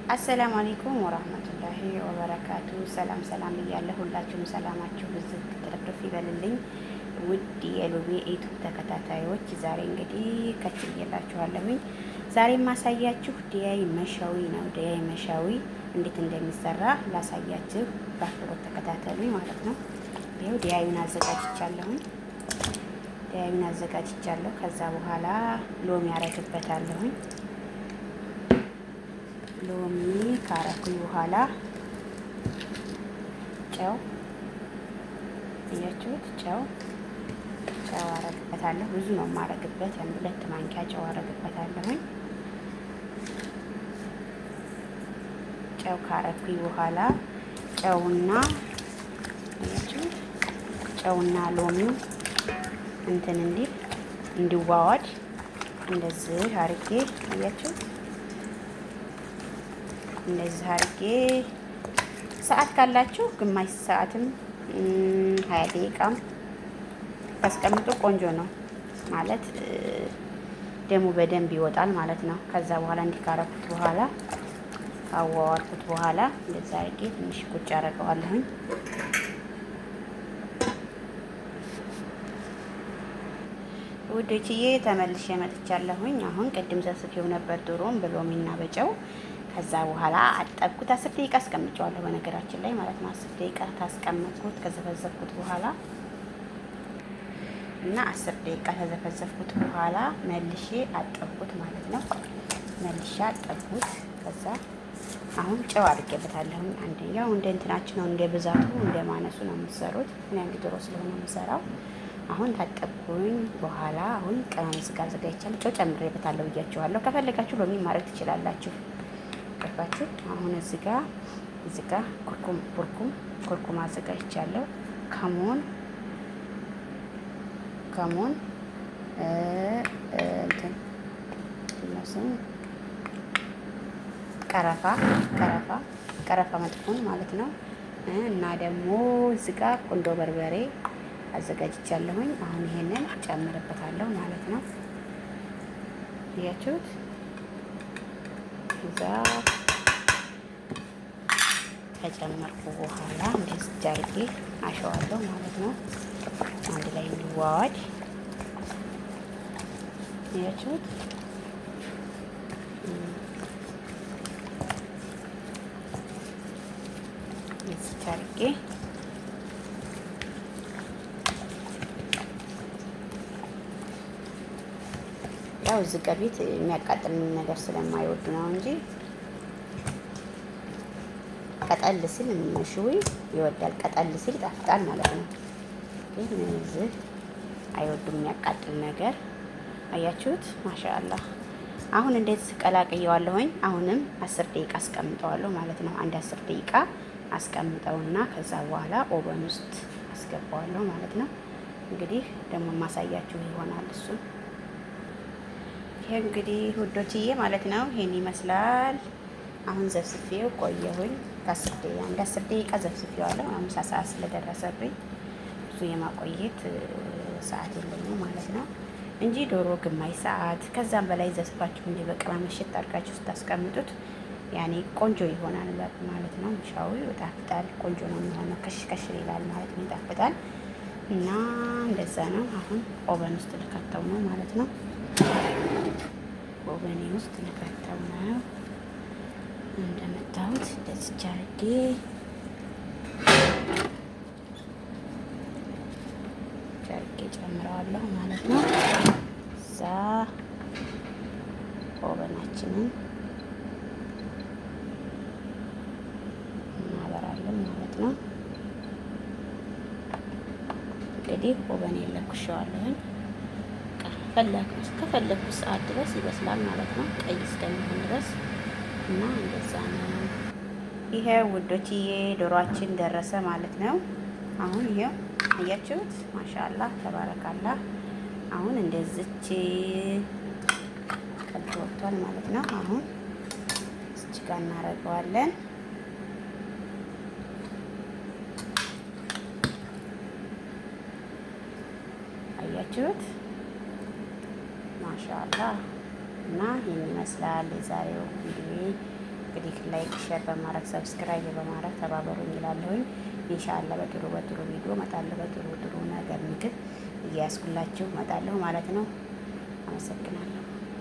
አሰላሙ አለይኩም ወራህመቱላሂ ወበረካቱ። ሰላም ሰላም ብያለሁ። ሁላችሁም ሰላማችሁ ብዝት ትርፍርፍ ይበልልኝ። ውድ የሉቤ ዩቱብ ተከታታዮች ዛሬ እንግዲህ ከች ብዬላችኋለሁኝ። ዛሬ የማሳያችሁ ዲያይ መሻዊ ነው። ዲያይ መሻዊ እንዴት እንደሚሰራ ላሳያችሁ። በአክብሮት ተከታተሉኝ ማለት ነው። ይኸው ዲያዩን አዘጋጅቻለሁኝ። ከዛ በኋላ ሎሚ ያረግበታለሁኝ። ሎሚ ካረኩኝ በኋላ ጨው እያችሁት ጨው አረግበታለሁ። ብዙ ነው የማረግበት፣ 2 ማንኪያ ጨው አረግበታለሁኝ። ጨው ካረኩኝ በኋላ ጨውና ሎሚው እንትን እንዲዋዋድ እንደዚህ አርጌ እያችሁት እንደዚህ አርጌ ሰዓት ካላችሁ ግማሽ ሰዓትም 20 ደቂቃም ታስቀምጡ ቆንጆ ነው ማለት ደሙ በደንብ ይወጣል ማለት ነው። ከዛ በኋላ እንዲካረኩት በኋላ ካዋዋርኩት በኋላ እንደዛ አርጌ ትንሽ ቁጭ አደርገዋለሁኝ። ውዶችዬ ተመልሼ መጥቻለሁኝ። አሁን ቅድም ዘስፌው ነበር ድሮም በሎሚና በጨው። ከዛ በኋላ አጠብኩት። 10 ደቂቃ አስቀምጨዋለሁ በነገራችን ላይ ማለት ነው። 10 ደቂቃ ታስቀምጥኩት ከዘፈዘፍኩት በኋላ እና 10 ደቂቃ ተዘፈዘፍኩት በኋላ መልሼ አጠብኩት ማለት ነው። ከዛ አሁን ጨው አድርጌበታለሁ። አንደኛው እንደ እንትናችን ነው፣ እንደ ብዛቱ እንደ ማነሱ ነው የምትሰሩት። እኔ አንድ ዶሮ ስለሆነ የምሰራው። አሁን ታጠብኩኝ በኋላ አሁን ቅመም ስጋ አዘጋጅቻለሁ። ጨው ጨምሬበታለሁ ብያችኋለሁ። ከፈለጋችሁ ሎሚ ማድረግ ትችላላችሁ። ገባችሁ? አሁን እዚህ ጋር ኩርኩም አዘጋጅቻለሁ። ከሞን እንትን ቀረፋ መጥፎን ማለት ነው። እና ደግሞ እዚህ ጋር ቁንዶ በርበሬ አዘጋጅቻለሁኝ። አሁን ይሄንን ጨምርበታለሁ ማለት ነው። ያችሁት እዛ ከጨመርኩ በኋላ እንደዚህ አድርጌ አሸዋለሁ ማለት ነው። አንድ ላይ እንዲዋዋድ ያችሁት እንደዚህ አድርጌ ያው እዚህ ከቤት የሚያቃጥል ነገር ስለማይወዱ ነው እንጂ ቀጠል ሲል ምሽዊ ይወዳል። ቀጠል ሲል ይጣፍጣል ማለት ነው። ግን እዚህ አይወዱም የሚያቃጥል ነገር። አያችሁት? ማሻአላህ። አሁን እንደዚህ ቀላቅየዋለሁኝ። አሁንም 10 ደቂቃ አስቀምጠዋለሁ ማለት ነው። አንድ 10 ደቂቃ አስቀምጠውና ከዛ በኋላ ኦቨን ውስጥ አስገባዋለሁ ማለት ነው። እንግዲህ ደግሞ ማሳያችሁ ይሆናል እሱ። ይሄ እንግዲህ ውዶችዬ ማለት ነው ይሄን ይመስላል። አሁን ዘፍስፌው ቆየሁኝ አንድ 10 ደቂቃ ዘፍስፌዋለሁ። አሁን ምሳ ሰዓት ስለደረሰብኝ ብዙ የማቆየት ሰዓት የለኝም ማለት ነው እንጂ ዶሮ ግማሽ ሰዓት ከዛም በላይ ዘስፋችሁ እንጂ በቅመም እሽት አድርጋችሁ ስታስቀምጡት ያኔ ቆንጆ ይሆናል ማለት ነው። ምሻው ይጣፍጣል። ቆንጆ ነው የሚሆነው። ከሽ ይላል ማለት ነው። ይጣፍጣል እና እንደዛ ነው። አሁን ኦቨን ውስጥ ልከተው ነው ማለት ነው። ኦቨኔ ውስጥ ልከተው ነው። እንደምታዩት እንደዚህ አድርጌ ጨምረዋለሁ ማለት ነው። እዛ ኦቨናችንን እናበራለን ማለት ነው። እንግዲህ ኦቨን የለኩሸዋለሁኝ ከፈለኩት ሰዓት ድረስ ይበስላል ማለት ነው። ቀይ እስከሚሆን ድረስ እና እንደዛ ነው። ይሄ ውዶችዬ ዶሮአችን ደረሰ ማለት ነው። አሁን ይሄው አያችሁት? ማሻአላህ ተባረካላህ። አሁን እንደዚች ቀልቶቷል ማለት ነው። አሁን እዚህ ጋር እናደርገዋለን። አያችሁት? ማሻአላህ እና ይህን ይመስላል የዛሬው ቪዲዮ። እንግዲህ ላይክ ሼር በማድረግ ሰብስክራይብ በማድረግ ተባበሩኝ ይላለሁኝ። ኢንሻአላህ በጥሩ ቪዲዮ እመጣለሁ። በጥሩ ነገር ምግብ እያያዝኩላችሁ እመጣለሁ ማለት ነው። አመሰግናለሁ።